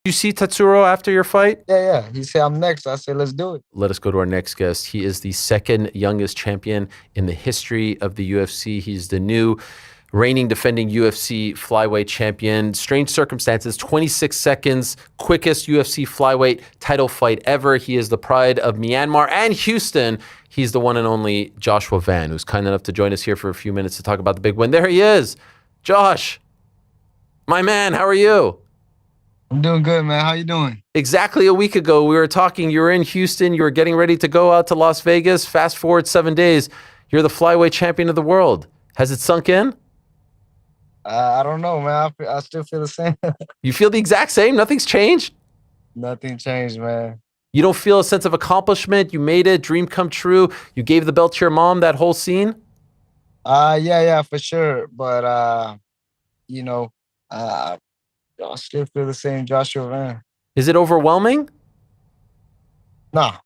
You see Tatsuro after your fight? Yeah. He said I'm next. I said let's do it. Let us go to our next guest. He is the second youngest champion in the history of the UFC. He's the new reigning defending UFC flyweight champion. Strange circumstances, 26 seconds, quickest UFC flyweight title fight ever. He is the pride of Myanmar and Houston. He's the one and only Joshua Van, who's kind enough to join us here for a few minutes to talk about the big win. There he is. Josh, my man, how are you? I'm doing good, man. How you doing? Exactly a week ago, we were talking. You were in Houston. You were getting ready to go out to Las Vegas. Fast forward 7 days. You're the flyweight champion of the world. Has it sunk in? I don't know, man. I still feel the same. You feel the exact same? Nothing's changed? Nothing changed, man. You don't feel a sense of accomplishment? You made it, dream come true. You gave the belt to your mom, that whole scene? Yeah, for sure. But you know, uh, I still feel the same, Joshua, man. Is it overwhelming? Nah,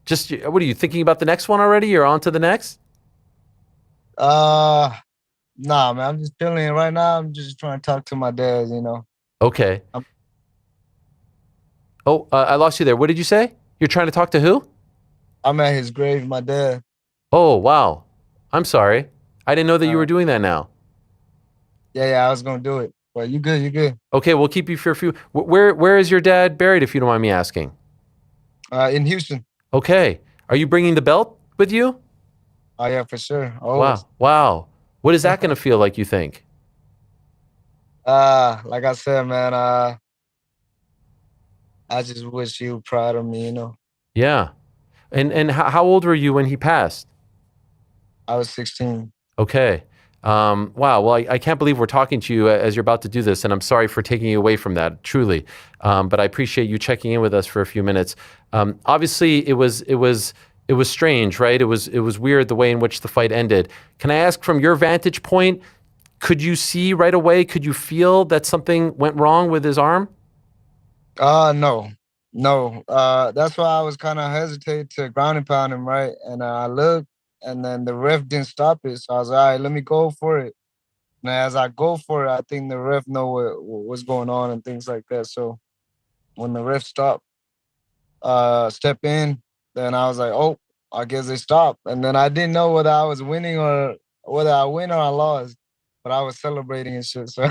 Just, what are you thinking about the next one already? You're on to the next? uh, nah, man. I'm just chilling right now. I'm just trying to talk to my dad. Okay. I'm, Oh, I lost you there. What did you say? You're trying to talk to who? I'm at his grave, my dad. Oh, wow. I'm sorry. I didn't know that you were Uh, doing that now. yeah. I was gonna do it, but you good? You good? Okay, we'll keep you for a few. Where is your dad buried, if you don't mind me asking? In Houston. Okay. Are you bringing the belt with you? Oh yeah, for sure. Always. Wow. Wow. What is that going to feel like, you think? Like I said, man. I just wish he was proud of me. Yeah. And how old were you when he passed? I was 16. Okay. Wow. Well, I can't believe we're talking to you as you're about to do this, and I'm sorry for taking you away from that, truly. But I appreciate you checking in with us for a few minutes. Obviously, it was strange, right? It was weird the way in which the fight ended. Can I ask, from your vantage point, could you see right away? Could you feel that something went wrong with his arm? No, no. That's why I was kind of hesitate to ground and pound him, right? And I looked, and then the ref didn't stop it. So I was like, all right, let me go for it. And as I go for it, I think the ref know what's going on and things like that. So when the ref stopped, step in, then I was like, oh, I guess they stopped. And then I didn't know whether I was winning or whether I win or I lost, but I was celebrating and shit. So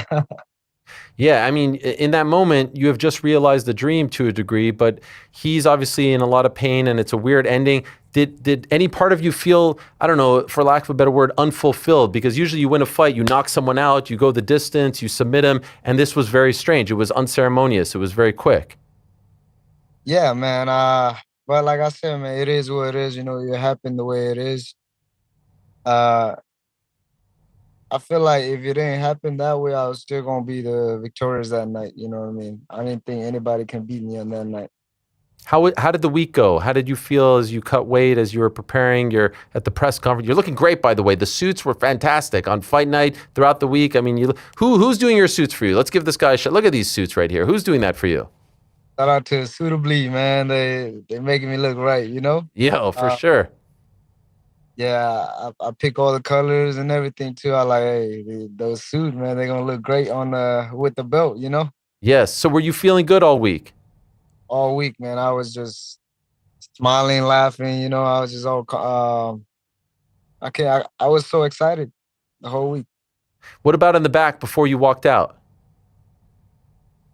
Yeah, I mean, in that moment, you have just realized the dream to a degree, but he's obviously in a lot of pain, and it's a weird ending. Did any part of you feel, I don't know, for lack of a better word, unfulfilled? Because usually you win a fight, you knock someone out, you go the distance, you submit him, and this was very strange. It was unceremonious. It was very quick. yeah, man. But like I said, man, it is what it is. It happened the way it is. Uh, I feel like if it didn't happen that way, I was still gonna be the victorious that night. You know what I mean? I didn't think anybody can beat me on that night. How did the week go? How did you feel as you cut weight, as you were preparing? You're at the press conference. You're looking great, by the way. The suits were fantastic on fight night throughout the week. I mean, who's doing your suits for you? Let's give this guy a shot. Look at these suits right here. Who's doing that for you? Shout out to Suitably, man. They making me look right. Yeah, for Uh, sure. yeah, I pick all the colors and everything too. I like, hey, those suits, man. They're gonna look great on with the belt. Yes. So were you feeling good all week? All week, man. I was just smiling, laughing. I was just all I was so excited the whole week. What about in the back before you walked out?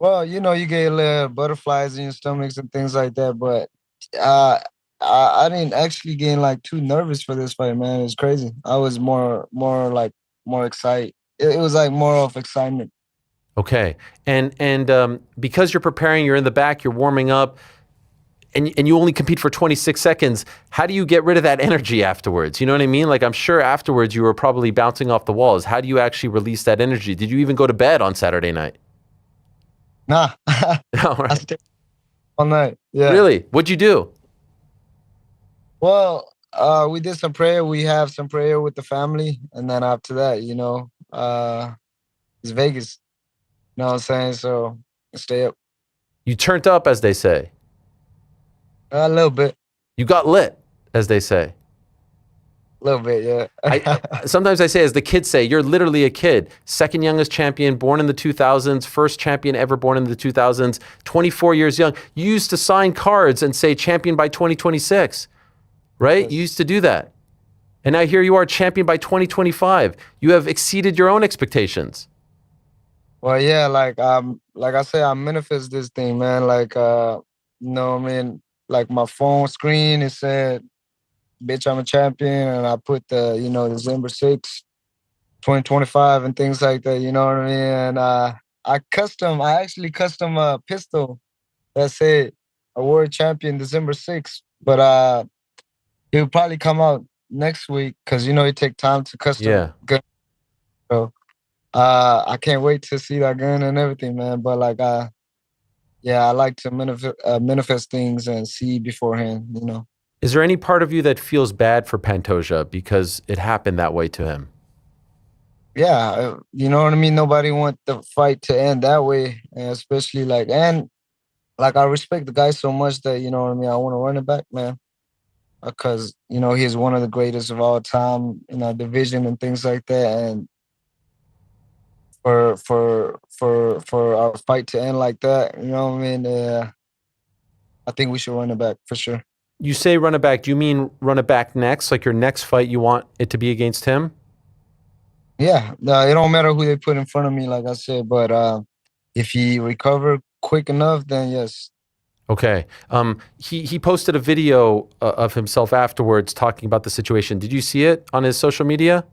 Well, you get little butterflies in your stomachs and things like that, but uh, I didn't actually get like too nervous for this fight, man. It's crazy. I was more excited. It was like more of excitement. Okay. And because you're preparing, you're in the back, you're warming up, and you only compete for 26 seconds. How do you get rid of that energy afterwards? You know what I mean? Like, I'm sure afterwards you were probably bouncing off the walls. How do you actually release that energy? Did you even go to bed on Saturday night? Nah, All I right. stayed all night. Yeah. Really? What'd you do? Well, we did some prayer. We have some prayer with the family, and then after that, it's Vegas. You know what I'm saying? So stay up You turned up, as they say. a little bit. You got lit, as they say. A little bit, yeah. Sometimes I say, as the kids say, you're literally a kid. Second youngest champion, born in the 2000s, first champion ever born in the 2000s, 24 years young. You used to sign cards and say champion by 2026, right? You Yes. used to do that. And now here you are, champion by 2025. You have exceeded your own expectations. Well, yeah, like I say, I manifest this thing, man. You know what I mean? Like my phone screen, it said, bitch, I'm a champion, and I put December 6th, 2025 and things like that, you know what I mean? And I actually custom a pistol that said award champion December 6th, but it will probably come out next week because it take time to custom Yeah. gun. So I can't wait to see that gun and everything, man. But yeah, I like to manifest things and see beforehand. Is there any part of you that feels bad for Pantoja because it happened that way to him? Yeah, you know what I mean? Nobody want the fight to end that way, and especially I respect the guy so much that you know what I mean. I want to run it back, man, because he's one of the greatest of all time in our division and things like that. And for our fight to end like that, you know what I mean? I think we should run it back for sure. You say run it back. Do you mean run it back next? Like your next fight, you want it to be against him? Yeah, no, it don't matter who they put in front of me, like I said, but if he recover quick enough, then yes. Okay. He posted a video of himself afterwards talking about the situation. Did you see it on his social media?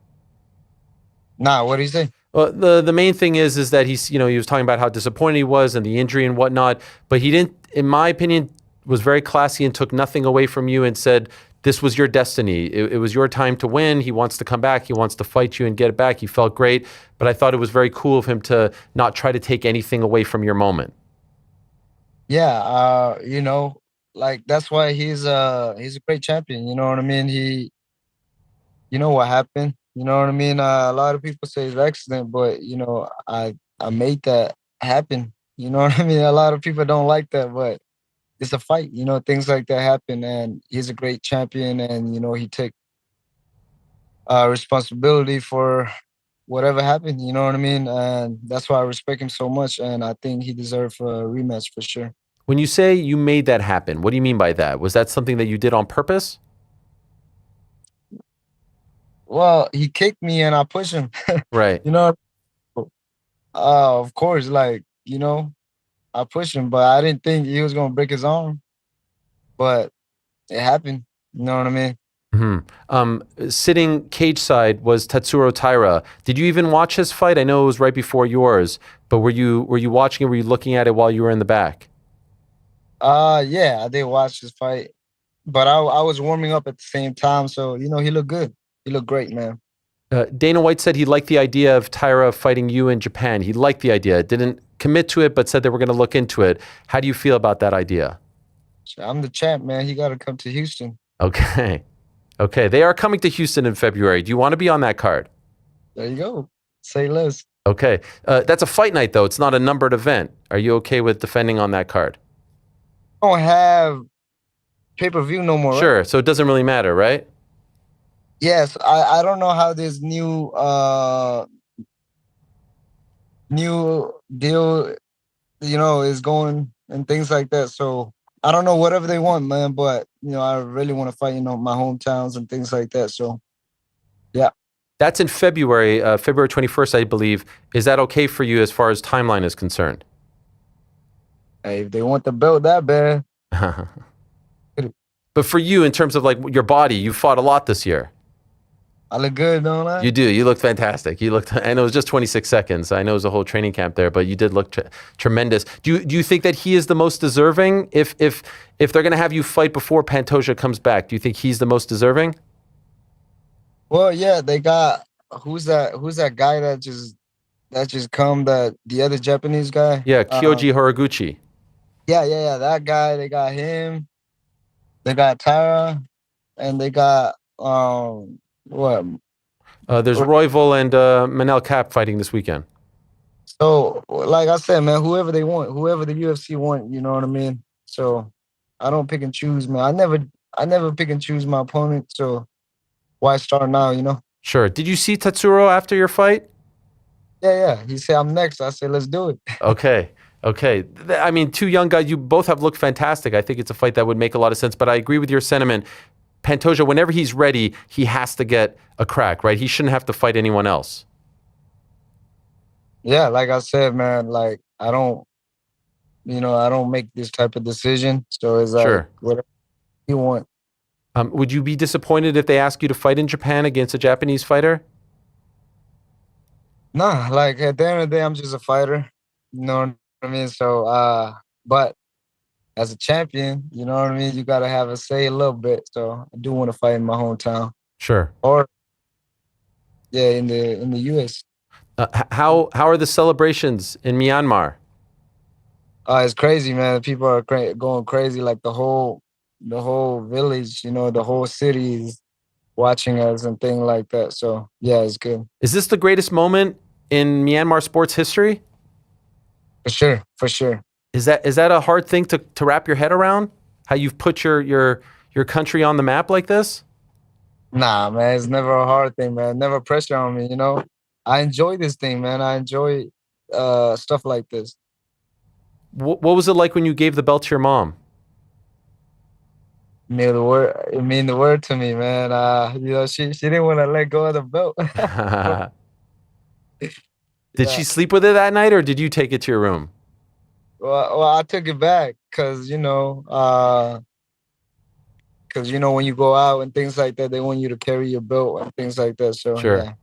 Nah, what do you say? Well, the main thing is that he was talking about how disappointed he was and the injury and whatnot, but he didn't, in my opinion, was very classy and took nothing away from you and said this was your destiny. It was your time to win. He wants to come back. He wants to fight you and get it back. He felt great, but I thought it was very cool of him to not try to take anything away from your moment. Yeah, like that's why he's a great champion. You know what I mean? You know what happened. You know what I mean? A lot of people say it's accident, but I made that happen. You know what I mean? A lot of people don't like that, but it's a fight. Things like that happen, and he's a great champion, and he take responsibility for whatever happened. You know what I mean? And that's why I respect him so much, and I think he deserves a rematch for sure. When you say you made that happen, what do you mean by that? Was that something that you did on purpose? Well, he kicked me, and I pushed him. Right. you know, of course, I pushed him, but I didn't think he was gonna break his arm. But it happened. You know what I mean? Sitting cage side was Tatsuro Taira. Did you even watch his fight? I know it was right before yours, but were you watching it? Were you looking at it while you were in the back? Yeah, I did watch his fight, but I was warming up at the same time, so he looked good. He looked great, man. Dana White said he liked the idea of Taira fighting you in Japan. He liked the idea, didn't commit to it, but said they were going to look into it. How do you feel about that idea? So I'm the champ, man. He got to come to Houston. Okay. Okay. They are coming to Houston in February. Do you want to be on that card? There you go. Say less. Okay. That's a fight night, though. It's not a numbered event. Are you okay with defending on that card? Don't have pay-per-view no more, right? Sure. So it doesn't really matter, right? Yes, I don't know how this new deal, is going and things like that. So I don't know whatever they want, man. But I really want to fight, my hometowns and things like that. So yeah, That's in February, February 21st, I believe. Is that okay for you as far as timeline is concerned? hey, if they want the belt that bad, But for you, in terms of like your body, you fought a lot this year. I look good, don't I? You do. You look fantastic. You looked, and it was just 26 seconds. I know it was a whole training camp there, but you did look tremendous. Do you think that he is the most deserving? If they're going to have you fight before Pantoja comes back, do you think he's the most deserving? Well, yeah, they got who's that guy that just come, the other Japanese guy? Yeah, Kyoji Horiguchi. Yeah, that guy. They got him. They got Tara, and they got what? There's Royval and Manel Cap fighting this weekend. So, like I said, man, whoever they want, whoever the UFC want, you know what I mean. So, I don't pick and choose, man. I never pick and choose my opponent. So, why start now? You know? Sure. Did you see Tatsuro after your fight? Yeah. He said I'm next. I said let's do it. Okay. Okay. I mean, two young guys, you both have looked fantastic. I think it's a fight that would make a lot of sense, but I agree with your sentiment. Pantoja, whenever he's ready, he has to get a crack, right? He shouldn't have to fight anyone else. Yeah, like I said, man. Like I don't make this type of decision. So it's like Sure. whatever you want. Would you be disappointed if they ask you to fight in Japan against a Japanese fighter? Nah, like at the end of the day, I'm just a fighter. You know what I mean? So but as a champion, you know what I mean, you gotta have a say a little bit. So I do want to fight in my hometown. Sure. Or yeah, in the US. How are the celebrations in Myanmar? It's crazy, man. People are going crazy. Like the whole village, the whole city is watching us and things like that. So yeah, it's good Is this the greatest moment in Myanmar sports history? for sure, for sure. Is that a hard thing to wrap your head around? How you've put your country on the map like this? Nah, man, it's never a hard thing, man. Never pressure on me. I enjoy this thing, man. I enjoy stuff like this. What was it like when you gave the belt to your mom? It mean the word to me, man. She didn't want to let go of the belt. Did Yeah. she sleep with it that night, or did you take it to your room? Well, I took it back because when you go out and things like that, they want you to carry your belt and things like that. So Sure. yeah.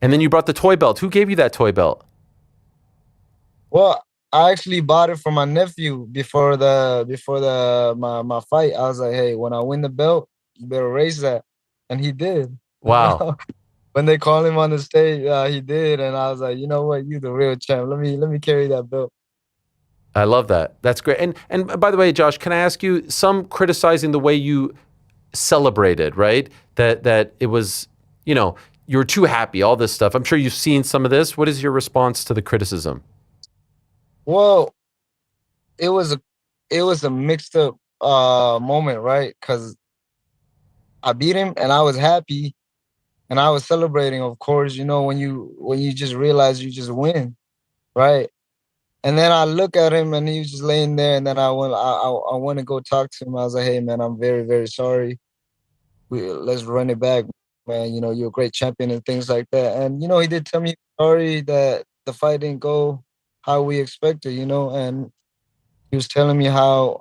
And then you brought the toy belt. Who gave you that toy belt? Well, I actually bought it for my nephew before the my fight. I was like, hey, when I win the belt, you better raise that, and he did. Wow. When they called him on the stage, he did, and I was like, you know what, you the real champ. Let me carry that belt. I love that. That's great. And by the way, Josh, can I ask you, some criticizing the way you celebrated, right? That it was, you were too happy, all this stuff. I'm sure you've seen some of this. What is your response to the criticism? Well, it was a mixed up moment, right? Because I beat him and I was happy and I was celebrating, of course, when you just realize you just win, right? And then I look at him and he was just laying there, and then I want to go talk to him. I was like, hey man, I'm very, very sorry. Let's run it back, man. You're a great champion and things like that. And he did tell me sorry that the fight didn't go how we expected, and he was telling me uh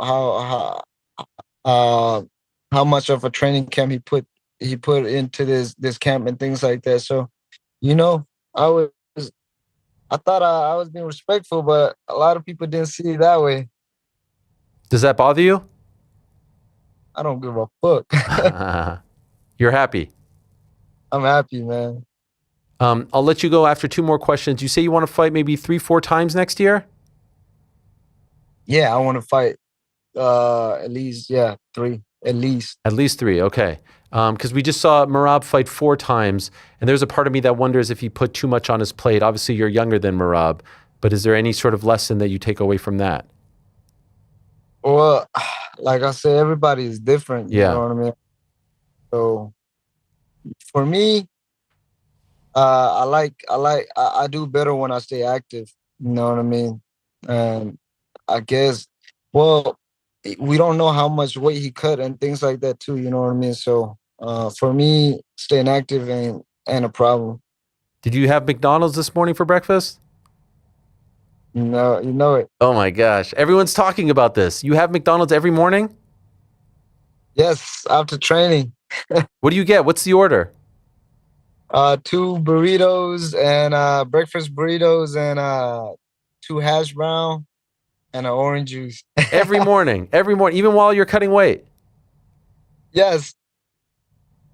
how much of a training camp he put into this camp and things like that. So, you know, I was I thought I was being respectful, but a lot of people didn't see it that way. Does that bother you? I don't give a fuck. You're happy. I'm happy, man. I'll let you go after two more questions. You say you want to fight maybe 3-4 times next year? Yeah, I want to fight at least, yeah, three at least. At least three, okay. Because we just saw Merab fight 4 times, and there's a part of me that wonders if he put too much on his plate. Obviously, you're younger than Merab, but is there any sort of lesson that you take away from that? Well, like I said, everybody is different. You Yeah. know what I mean? So for me, I do better when I stay active. You know what I mean? And I guess, well, we don't know how much weight he cut and things like that too. You know what I mean? So for me, staying active ain't a problem. Did you have McDonald's this morning for breakfast? You know it. Oh my gosh. Everyone's talking about this. You have McDonald's every morning? Yes, after training, What do you get? What's the order? 2 burritos and breakfast burritos and 2 hash brown and an orange juice. Every morning, even while you're cutting weight. Yes.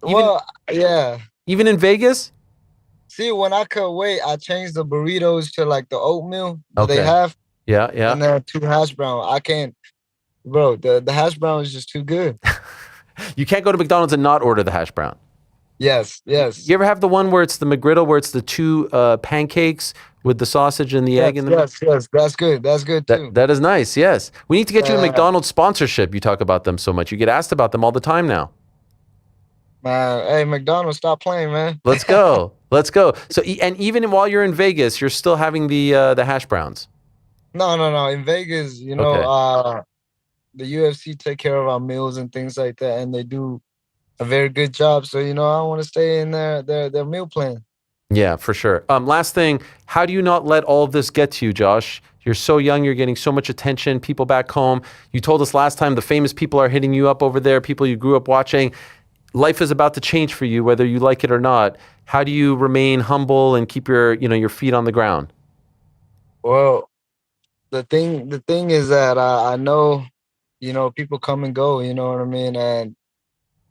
Even Well, yeah. even in Vegas? See, when I cut weight, I changed the burritos to like the oatmeal that they Okay. have, Yeah, yeah. and then 2 hash brown. I can't, bro. The hash brown is just too good. You can't go to McDonald's and not order the hash brown. Yes, yes, You ever have the one where it's the McGriddle, where it's the 2 pancakes with the sausage and the egg in the middle? yes. That's good. That's good too. That is nice. Yes, we need to get you a Yeah. McDonald's sponsorship. You talk about them so much. You get asked about them all the time now. Man, hey, McDonald's, stop playing, man. Let's go. Let's go. So, and even while you're in Vegas, you're still having the hash browns. No, no, no. In Vegas, Okay. the UFC take care of our meals and things like that, and they do a very good job. So, I want to stay in their meal plan. Yeah, for sure. Last thing, how do you not let all of this get to you, Josh? You're so young, you're getting so much attention, people back home. You told us last time the famous people are hitting you up over there, people you grew up watching. Life is about to change for you, whether you like it or not. How do you remain humble and keep your feet on the ground? Well, the thing is that I know, people come and go, you know what I mean? And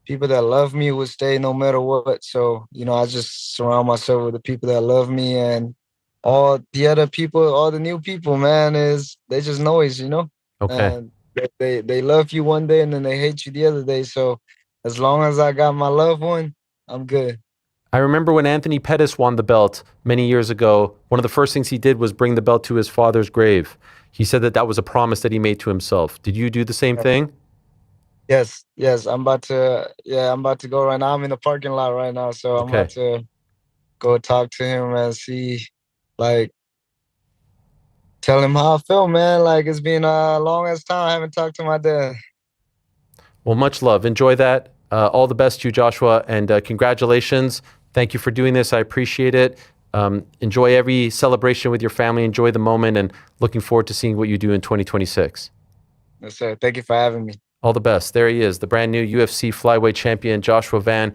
people that love me would stay no matter what. So, I just surround myself with the people that love me, and all the other people, all the new people, man, is they just noise. Okay. And they love you one day and then they hate you the other day. So as long as I got my loved one, I'm good. I remember when Anthony Pettis won the belt many years ago, one of the first things he did was bring the belt to his father's grave. He said that that was a promise that he made to himself. Did you do the same thing? Yes, yes. I'm about to go right now. I'm in the parking lot right now, so I'm about Okay. to go talk to him and see, like, tell him how I feel, man. Like it's been a long ass time. I haven't talked to my dad. Well, much love. Enjoy that. All the best to you, Joshua, and congratulations. Thank you for doing this. I appreciate it. Enjoy every celebration with your family. Enjoy the moment, and looking forward to seeing what you do in 2026. Yes, sir. Thank you for having me. All the best. There he is, the brand new UFC flyweight champion, Joshua Van.